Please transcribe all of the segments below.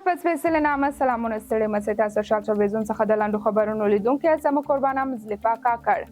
په سپېڅلي نامه سلامونه ستړي مسئ تاسو شال تلویزون څخه د لاندو خبرونو لیدونکي زموږ قربانه مزدلفه کاکړ.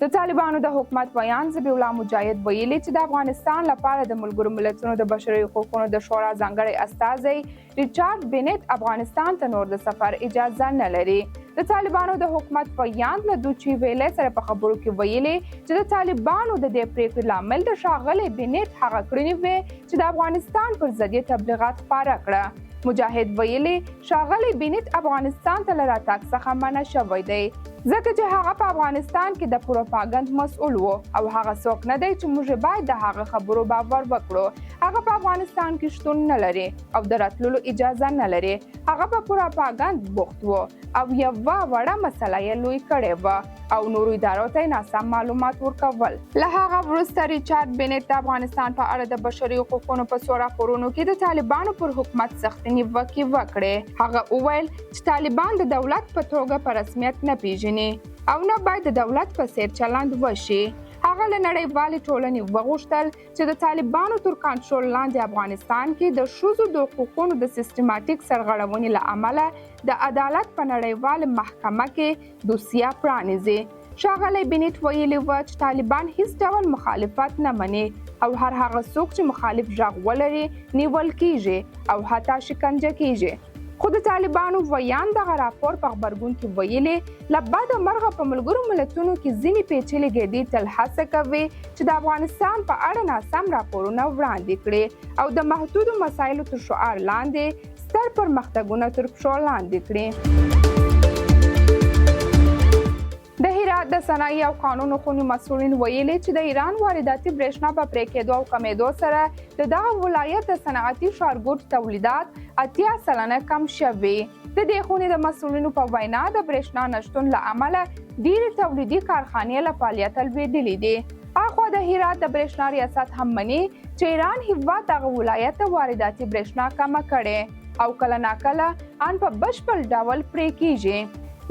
د طالبانو د حکومت ویان ذبیح الله مجاهد ویلي چې د افغانستان لپاره د ملګرو ملتونو د بشري حقوقو د شورا ځانګړی استازی ریچارډ بینټ افغانستان ته نور د سفر اجازه نه لري. د طالبانو د حکومت ویان له دوچي ویلې سره په خبرو کې ویلي چې د طالبانو د دې پریکړې لامل د ښاغلي بینټ هغه کړنې وې چې د افغانستان پر ضد تبلیغات خپاره کړه. مجاهد ویلي ښاغلي بینټ افغانستان ته له راتګ څخه منع شوی دی ځکه چې هغه په افغانستان کې د پروپاګند مسؤل و او هغه څوک نه دی چې موږ باید د هغه خبرو باور وکړو. هغه په افغانستان کې شتون نه لري او د راتللو اجازه نه لري. هغه په پروپاګند بوخت و او یوه وړه مسله یې لوی کړې وه او نورو ادارو ته ناسم معلومات ورکول. له هغه وروسته ریچارډ بینټ د افغانستان په اړه د بشري حقوقو په څو راپورونو کې د طالبانو پر حکومت سختې نیوکې وکړې. هغه وویل چې طالبان د دولت په توګه په رسمیت نه پیژني او نه باید د دولت په څیر چلند وشي. هغه له نړیوالې ټولنې وغوښتل چې د طالبانو تر کنټرول لاندې افغانستان کې د ښځو د حقوقو د سیستماتیک سرغړونې له امله د عدالت په نړیواله محکمه کې دوسیه پرانیزي. ښاغلی بینټ ویلي و چې طالبان هیڅ ډول مخالفت نه مني او هر هغه څوک چې مخالف غږ ولري نیول کیږي او حتی شکنجه کیږي. خو د طالبانو ویان دغه راپور په خبرګون کې ویلي له بده مرغه په ملګرو ملتونو کې ځینې پیچلې ګیدې تل هڅه کوي چې د افغانستان په اړه ناسم راپورونه وړاندې کړي او د محدودو مسایلو تر شعار لاندې ستر پرمختګونه تر پښو لاندې کړي. د هرات د صنایع او قانون خونې مسؤلین ویلي چې د ایران وارداتي برېښنا په پرې کېدو او کمېدو سره د دغه ولایت د صنعتي ښارګوټ تولیدات 80% کم شوي. د دې خونې د مسؤلینو په وینا د برېښنا نشتون له امله ډېرې تولیدي کارخانې له فعالیته لوېدلې دي. اخوا د هرات د برېښنا ریاست هم مني چې ایران هیواد دغه ولایت ته وارداتي برېښنا کمه کړې او کله ناکله ان په بشپړ ډول پرې کیږي.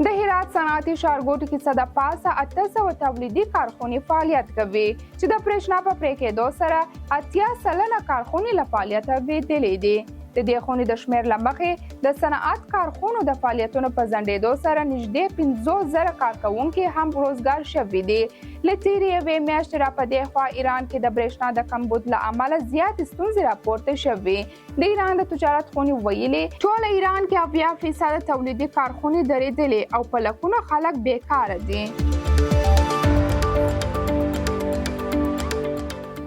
د هرات صنعتي ښارګوټ کې څه د پاسه 800 تولیدي کارخونې فعالیت کوي چې د برېښنا په پرې کېدو سره 80% کارخونې له فعالیته لوېدلې دي. د دې خونې د شمېر له مخې د صنعت کارخونو د فعالیتونو په ځنډېدو سره نږدې 50,000 کارکوونکي هم روزګار شوي دي. له تېرې یوې میاشتې را په دې خوا ایران کې د برېښنا د کمبود له امله زیاتې ستونزې راپورته شوي. د ایران د تجارت خونې ویلي ټول ایران کې 80% تولیدي کارخونې درېدلې او په لکونو خلک بیکاره دي.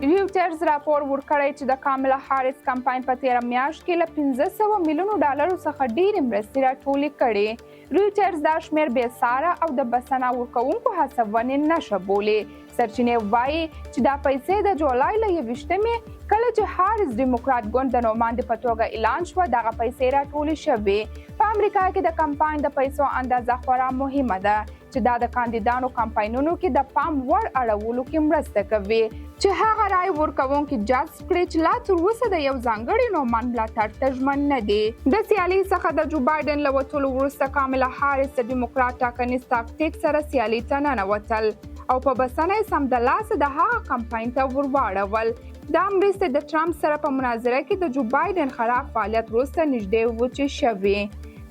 ریوټرز راپور ورکړی چې د کاملا هاریس کمپاین په تیره میاشت کې له $500 میلیونو څخه ډېرې مرستې راټولې کړې. ریوټرز دا شمېر بې ساره او د بسنه ورکوونکو هڅونې نښه بولي. سرچینې وایي چې دا پیسې د جولای له 21 کله چې هاریس ډیموکرات ګوند د نوماندې په توګه اعلان شوه دغه پیسې راټولې شوې. په امریکا کې د کمپاین د پیسو اندازه خورا مهمه ده چې دا د کاندیدانو کمپاینونو کې د پام وړ اړولو کې مرسته کوي چې هغه رای ورکوونکي جذب کړي چې لا تر اوسه د یو ځانګړي نوماند ملاتړ ته ژمن نه دي. د سیالي څخه د جو بایډن له وتلو وروسته کاملا هاریس د ډیموکرات ټاکنیز تاکتیک سره سیالي ته ننوتل او په بسنه یې سمدلاسه د هغه کمپاین ته ورواړول. دا مرستې د ټرمپ سره په مناظره کې د جو بایډن خراب فعالیت وروسته نږدې وچې شوې.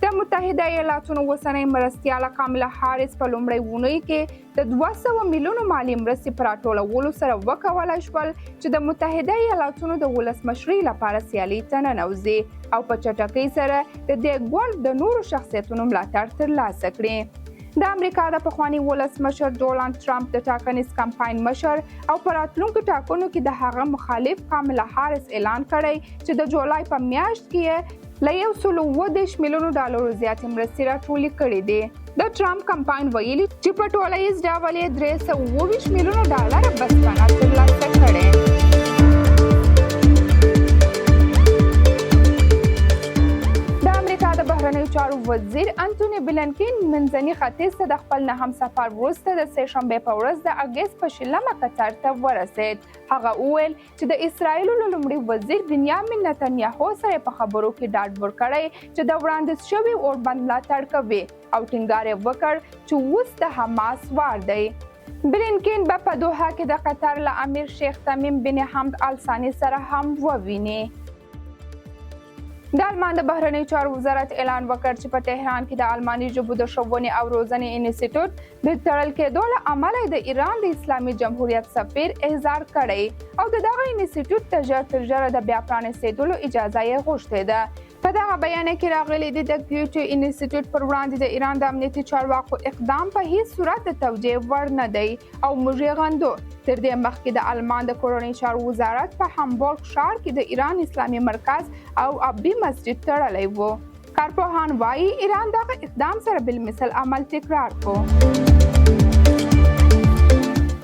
د متحده ایالاتونو اوسنۍ مرستیاله کاملا هاریس په لومړۍ اونۍ کې د 200 میلیونو مالي مرستې په راټولولو سره وکولی شول چې د متحده ایالاتونو د ولسمشرۍ لپاره سیالي ته ننوځي او په چټکۍ سره د دې ګوند د نورو شخصیتونو ملاتړ ترلاسه کړي. د امریکا د پخواني ولسمشر ډونالډ ټرمپ د ټاکنیز کمپاین مشر او په راتلونکو ټاکنو کې د هغه مخالف کاملا هاریس اعلان کړی چې د جولای په میاشت کې له $120 میلیونو زیاتې مرستې راټولې کړې دي. د ټرمپ کمپاین ویلي چې په ټوله ییز ډول یې $320 میلیونو بسپنه ترلاسه کړې. د بهرنیو چارو وزیر انټوني بلنکین منځني ختیځ ته د خپل نهم سفر وروسته د سه شنبې په ورځ د اګست په 20 قطر ته ورسېد. هغه وویل چې د اسرایلو له لومړي وزیر بنیامین نتنیاهو سره په خبرو کې ډاډ ورکړی چې د وړاندیز شوي اوربند ملاتړ کوي او ټینګار یې وکړ چې اوس د حماس وار دی. بلنکین به په دوحه کې د قطر له امیر شیخ تمیم بن حمد آل ثاني سره هم وویني. د آلمان د بهرنیو چارو وزارت اعلان وکړ چې په تهران کې د آلماني ژبو د ښوونې او روزنې انسټیټیوټ د تړل کېدو له امله د ایران د اسلامي جمهوریت سفیر احضار کړی او د دغه انسټیټیوټ ته ژر تر ژره د بیا پرانیستېدلو اجازه یې غوښتې ده. په دغه بیان کې راغلي دي د کیوټو انسټیټیوټ پر وړاندې د ایران د امنیتي چارواکو اقدام په هیڅ صورت د توجیه وړ نه دی او موږ یې غندو. تر دې مخکې د آلمان د کورنۍ چارو وزارت په هامبورګ ښار کې د ایران اسلامي مرکز او ابي مسجد تړلی و. کارپوهان وایي ایران دغه اقدام سره بالمثل عمل تکرار کو.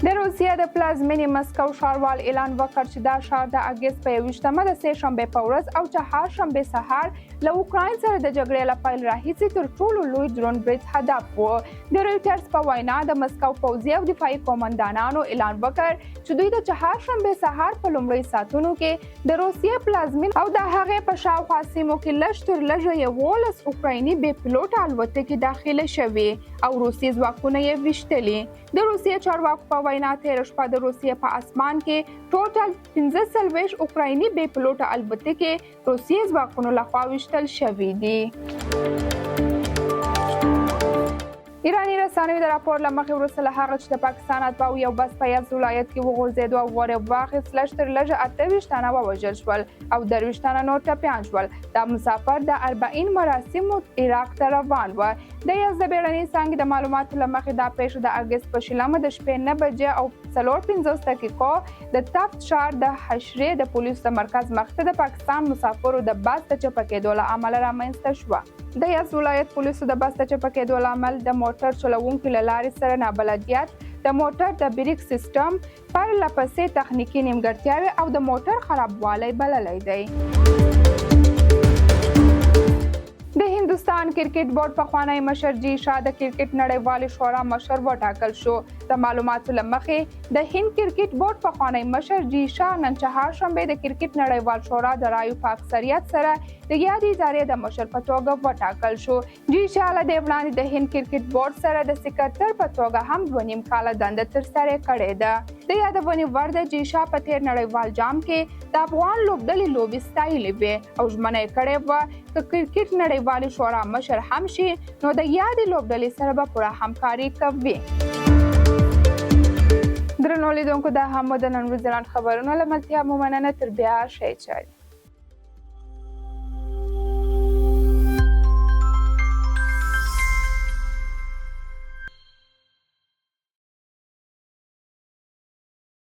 د روسیې د پلازمینې مسکو ښاروال اعلان وکړ چې دا ښار د اګست په 21مه د سه شنبې په ورځ او چهار شنبې سهار له اوکراین سره د جګړې له پیل راهیسې تر ټولو لوی درون برید هدف و. د رویټرز په وینا د مسکو پوځي او دفاعي قومندانانو اعلان وکړ چې دوی د چهار شنبې سهار په لومړۍ ساعتونو کې د روسیې پلازمین او د هغې په شاوخوا سیمو کې لږ تر لږه 11 اوکرایني بې پیلوټه الوتکې داخله شوې او روسي ځواکونه یې ویشتلي. د روسیې چارواکو په وینا تېره شپه د روسیې په اسمان کې ټوټل 45 اوکرایني بې پیلوټه الوتکې روسي ځواکونو لخوا ویشتل شوي دي. ایراني رسنیو د راپور له مخې وروسته له هغه چې د پاکستان اتباعو یو بس په یزد ولایت کې وغورځېدو او ور یې واخیست، لږ تر لږه 28 تنه ووژل شول او 23 تنه نور ټپیان شول. دا مسافر د 40 مراسمو عراق ته روان و. د یزد د بیړنۍ څانګې د معلوماتو له مخې دا پیښه د اګست په 20 د شپې 9 بجې او 54 دقیقو د تفت ښار د حشرې د پولیسو د مرکز مخې د پاکستان مسافرو د بس د چپه کېدو له امله رامنځته شوه. د یزد ولایت پولیسو د بس د چپه کېدو له امله د موټر چلوونکو له لارې سره نابلدیت، د موټر د بریک سیستم، پرله پسې تخنیکي نیمګړتیاوې او د موټر خرابوالی بللی دی. د هندوستان کرکټ بورډ پخوانی مشر جي شاه د کرکټ نړیوالې شورا مشر وټاکل شو. د معلوماتو له مخې د هند کرکټ بورډ پخوانی مشر جي شاه نن چهار شنبې د کرکټ نړیوال شورا د رایو په اکثریت سره د یادې ادارې د مشر په توګه وټاکل شو. جي شاه له دې وړاندې د هند کرکټ بورډ سره د سکرټر په توګه هم 2.5 کاله دنده ترسره کړې ده. د یادونې وړ ده جي شاه په تیر نړیوال جام کې د افغان لوبډلې لوبې ستایلې وې او ژمنه یې کړې وه که کرکټ نړیوالې شورا مشر هم شي نو د یادې لوبډلې سره به پوره همکاري کوي. درنو لیدونکو دا هم د نن ورځې خبرونو له ملتیا مو مننه. تر بیا ښه چای.